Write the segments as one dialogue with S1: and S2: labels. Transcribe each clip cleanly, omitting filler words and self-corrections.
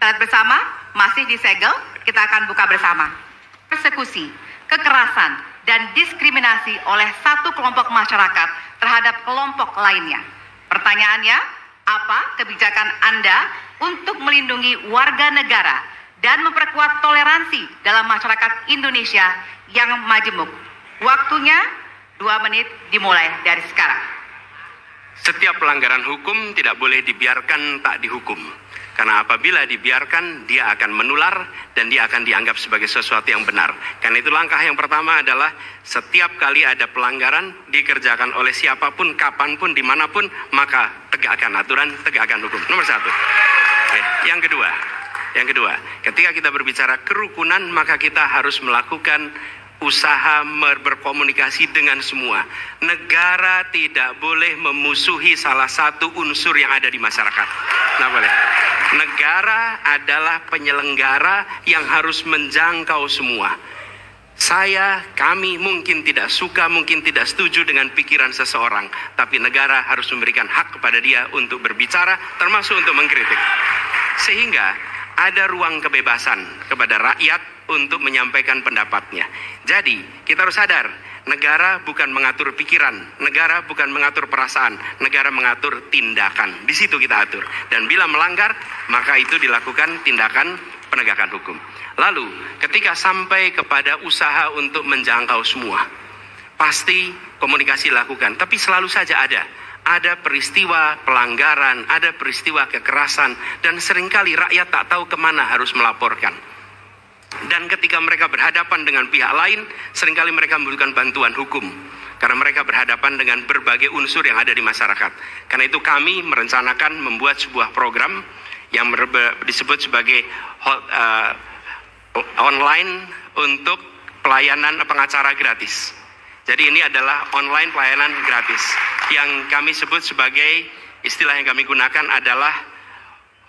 S1: Salat bersama masih disegel, kita akan buka bersama. Persekusi, kekerasan, dan diskriminasi oleh satu kelompok masyarakat terhadap kelompok lainnya. Pertanyaannya, apa kebijakan Anda untuk melindungi warga negara dan memperkuat toleransi dalam masyarakat Indonesia yang majemuk? Waktunya 2 menit dimulai dari sekarang.
S2: Setiap pelanggaran hukum tidak boleh dibiarkan tak dihukum. Karena apabila dibiarkan, dia akan menular dan dia akan dianggap sebagai sesuatu yang benar. Karena itu langkah yang pertama adalah setiap kali ada pelanggaran dikerjakan oleh siapapun, kapanpun, dimanapun, maka tegakkan aturan, tegakkan hukum. Nomor 1. Oke. Yang kedua, ketika kita berbicara kerukunan, maka kita harus melakukan usaha berkomunikasi dengan semua. Negara tidak boleh memusuhi salah satu unsur yang ada di masyarakat. Nah, boleh. Negara adalah penyelenggara yang harus menjangkau semua. Kami mungkin tidak suka, mungkin tidak setuju dengan pikiran seseorang, tapi negara harus memberikan hak kepada dia untuk berbicara, termasuk untuk mengkritik. Sehingga ada ruang kebebasan kepada rakyat untuk menyampaikan pendapatnya. Jadi, kita harus sadar, negara bukan mengatur pikiran, negara bukan mengatur perasaan, negara mengatur tindakan. Di situ kita atur. Dan bila melanggar, maka itu dilakukan tindakan penegakan hukum. Lalu, ketika sampai kepada usaha untuk menjangkau semua, pasti komunikasi dilakukan. Tapi selalu saja ada peristiwa pelanggaran, ada peristiwa kekerasan, dan seringkali rakyat tak tahu kemana harus melaporkan. Dan ketika mereka berhadapan dengan pihak lain, seringkali mereka membutuhkan bantuan hukum. Karena mereka berhadapan dengan berbagai unsur yang ada di masyarakat. Karena itu kami merencanakan membuat sebuah program yang disebut sebagai online untuk pelayanan pengacara gratis. Jadi ini adalah online pelayanan gratis. Yang kami sebut sebagai, istilah yang kami gunakan adalah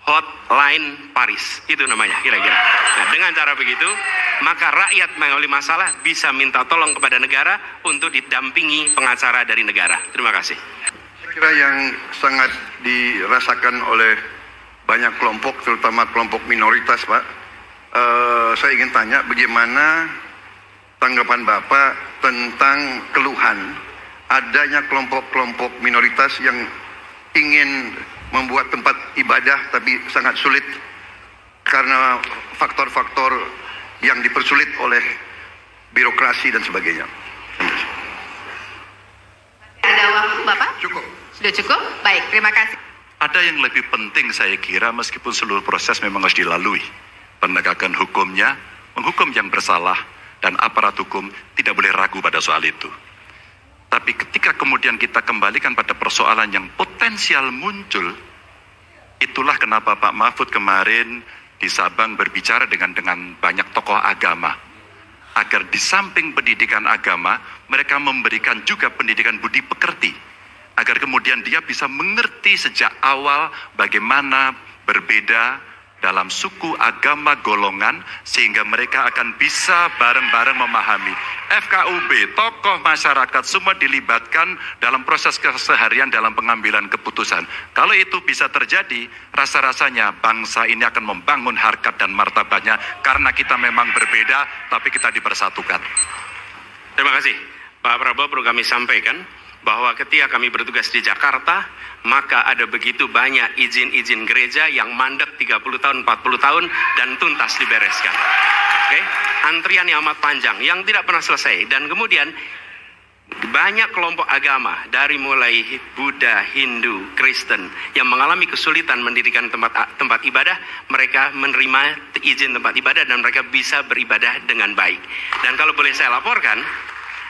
S2: Hotline Paris, itu namanya kira-kira. Nah, dengan cara begitu, maka rakyat mengalami masalah bisa minta tolong kepada negara untuk didampingi pengacara dari negara. Terima kasih.
S3: Kira yang sangat dirasakan oleh banyak kelompok, terutama kelompok minoritas, Pak. Saya ingin tanya, bagaimana tanggapan Bapak tentang keluhan adanya kelompok-kelompok minoritas yang ingin membuat tempat ibadah tapi sangat sulit karena faktor-faktor yang dipersulit oleh birokrasi dan sebagainya.
S1: Ada waktu Bapak?
S3: Cukup.
S1: Sudah cukup? Baik, terima kasih.
S4: Ada yang lebih penting saya kira, meskipun seluruh proses memang harus dilalui. Penegakan hukumnya, menghukum yang bersalah, dan aparat hukum tidak boleh ragu pada soal itu. Tapi ketika kemudian kita kembalikan pada persoalan yang potensial muncul, itulah kenapa Pak Mahfud kemarin di Sabang berbicara dengan banyak tokoh agama. Agar di samping pendidikan agama, mereka memberikan juga pendidikan budi pekerti. Agar kemudian dia bisa mengerti sejak awal bagaimana berbeda dalam suku, agama, golongan, sehingga mereka akan bisa bareng-bareng memahami. FKUB, tokoh masyarakat, semua dilibatkan dalam proses keseharian dalam pengambilan keputusan. Kalau itu bisa terjadi, rasa-rasanya bangsa ini akan membangun harkat dan martabatnya, karena kita memang berbeda, tapi kita dipersatukan.
S2: Terima kasih. Pak Prabowo, perlu kami sampaikan bahwa ketika kami bertugas di Jakarta, maka ada begitu banyak izin-izin gereja yang mandek 30 tahun, 40 tahun, dan tuntas dibereskan. Oke? Antrian yang amat panjang, yang tidak pernah selesai. Dan kemudian, banyak kelompok agama, dari mulai Buddha, Hindu, Kristen, yang mengalami kesulitan mendirikan tempat ibadah, mereka menerima izin tempat ibadah, dan mereka bisa beribadah dengan baik. Dan kalau boleh saya laporkan,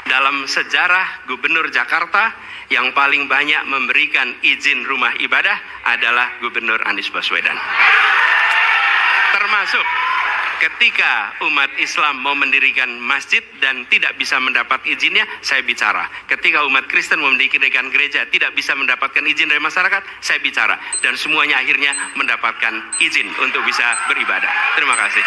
S2: dalam sejarah Gubernur Jakarta yang paling banyak memberikan izin rumah ibadah adalah Gubernur Anies Baswedan. Termasuk ketika umat Islam mau mendirikan masjid dan tidak bisa mendapat izinnya, saya bicara. Ketika umat Kristen mau mendirikan gereja tidak bisa mendapatkan izin dari masyarakat, saya bicara. Dan semuanya akhirnya mendapatkan izin untuk bisa beribadah. Terima kasih.